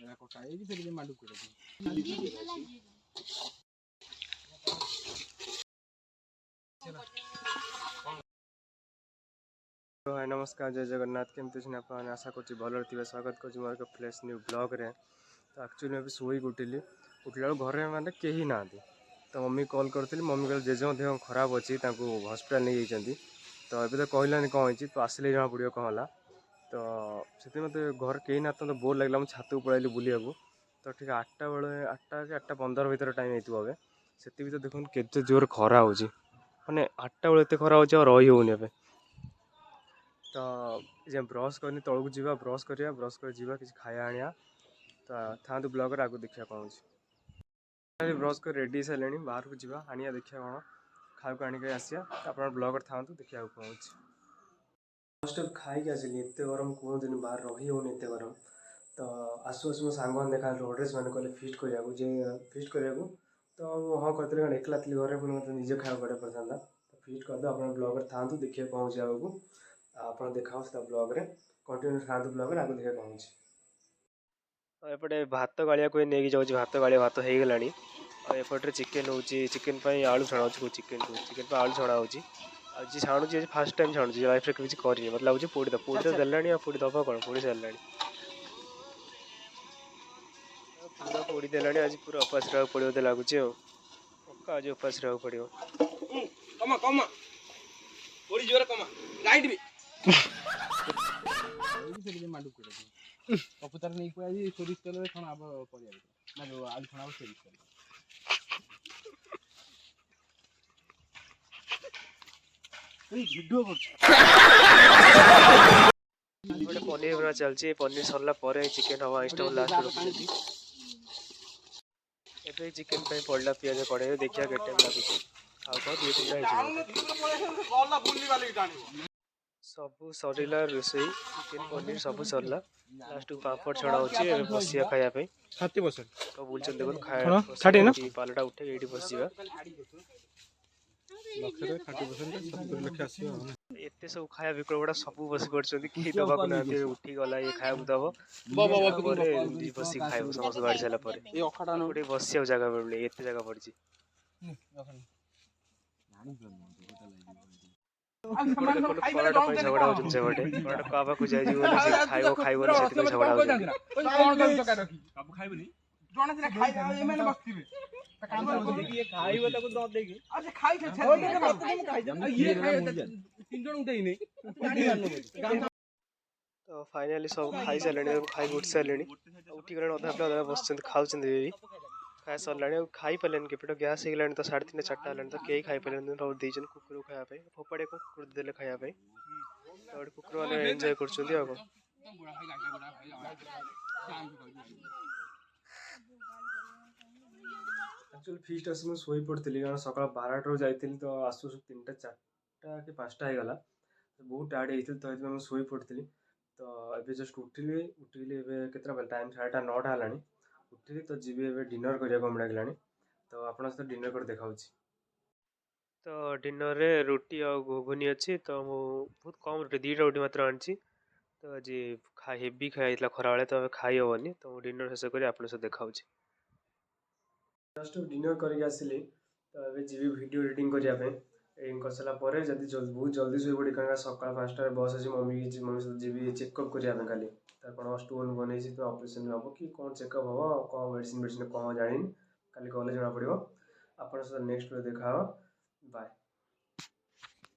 हाय नमस्कार जय जगन्नाथ केमती आपने आशा कर भल थे स्वागत कर मोर एक फ्रेश न्यू ब्लॉग रे। तो एक्चुअली अभी शोक उठिली उठला घर मैंने कहीं ना तो मम्मी कॉल करी मम्मी कह जेजे देह खराब अच्छी हस्पिटाल नहीं जाती तो ये तो कहलानी कौन हो तो आसले जना पड़ो कौन है तो से मत घर कहीं ना तो बोर लगे मुझे छात को पलैली बुलिया तो ठीक 8टा बेले 8टा कि 8:15 भर टाइम होती हे से भी तो देखो के जोर खरा हो मैंने 8टा बेले एत खरा हो रही होनी तो ये ब्रश करनी तौक जा ब्रश करा ब्रश कर किसी खाया आनिया तो था ब्लॉग आगे देखा कौन ब्रश कर रेडी सारे बाहर को जा आनिया देखा कौन खाक आणिक आसिया आप ब्लॉग था देखा कौन फर्स्ट खाई आसली एत गरम कहते बाहर रही होनी एत गरम तो आसु आसु मो सांग देखा रोड से कहले फिस्ट करा फिस्ट करा तो हाँ करते कारण एकला थी घर पुणी मतलब निजे खाया पड़े पड़ता तो फिस्ट करदे आप ब्लॉग था देखिए कौन आगे आप देखा ब्लॉग रे कंटिन्यू था ब्लॉग आगे देखा कौन एपटे भात गाड़िया को नहीं जाऊँ भात गाड़िया भात हो गला एपटे चिकेन हो चिकेन आलू छड़ा चिकेन चिकेन आलू छड़ा हो जी छाणुची फास्ट टाइम छाणुची लाइफ किसी करनी मतलब लाଗୁଛି पोड़ी तो देलानी पोड़ी दबा कौन पोड़ी सारा पूरा पोड़ी देलानी आज पूरा उपास रहा पड़ो तो लगुच पक्का आज उपास रहा पड़ो कमा कमा पोड़ी जोर कमा लाइट भी कपुतार नहीं को आज सोरिस तेल रे छणा अब परिया ना आज छणा सोरिस तेल वीडियो कर पनीर बना चलती पनीर सरला चिकेन हवा इंस्टा लास्ट रखी एबे चिकेन पे पड़ला पियाज कड़े देखिया के टाइम लागुची आ तो 2-3 सब सरला रोसई चिकेन पनीर सब सरला लास्ट पापड़ छड़ा होची बसिया खाया पे 30% तो बोलचन देखो खाया 30 ना पालटा उठे एडी बसिया लक्षरे 30% 70 लाख आसी एते सब खाया बिकल गुड़ा सब बसी पड़छन कि दबा को ना उठी गला ये खाया दबो बाबा बसी खाइबो समस्त गाड़ी चला पर ए अखाडा गोटे बसिया जगह मिलले एते जगह पड़ची झगड़ा हो से बटे काबा को जाई बोली से खाइबो खाइबो से झगड़ा हो कोन कर चका रखी काबू खाइबनी जने से खाइ एमे बसतिबे ये खाइबो ताको द देगी अच्छा खाइ छे छोड़ के मत खाइ जा ये खाइ तीन जन उठै नै तो फाइनली सब खाई सारे खाई उठ सारे उठी गले अधा पे बस खाऊँ खाई सरला खाई पारे के पेट गैस हो गला तो 3:30 4टा है तो कई खाई पारे सब देन कुकुर खायापी फोपाड़े को कुकुर देले खायापी तो कुकुर मैंने एंजॉय कर एक्चुअली फिस्ट आस मुझे शोई पड़ी कारण सका 12 जाइली तो आसु 3टा 4टा कि 5टा होगला बहुत टायर्ड होती तो ये शोई पड़ी तो ये जस्ट उठिली उठिली केतटा बेल टाइम 9:30 है उठिली तो जी डिनर करने लगे तो आपन सहित डिनर कर देखा तो डिनर रे रोटी और घुगुनी अच्छी तो बहुत कम रोटी 2टा रोटी मात्र आनी तो आज हेवी खाई खरा बेले तो खाई हेनी तो डिनर शेष कर आप देखा जस्ट डिनर करके आसिली तो ये जी वीडियो एडिटिंग करने कर सारापर जब बहुत जल्दी शो पड़ी कारण सका 5टार बस अच्छी मम्मी सहित जी चेकअप करने खाली कौन स्टोन बन तो ऑपरेशन हम कि कौन चेकअप हम कौन मेडिसिन कौन जानी खाली गले जना पड़ो आप नेक्स्ट देखा बाय।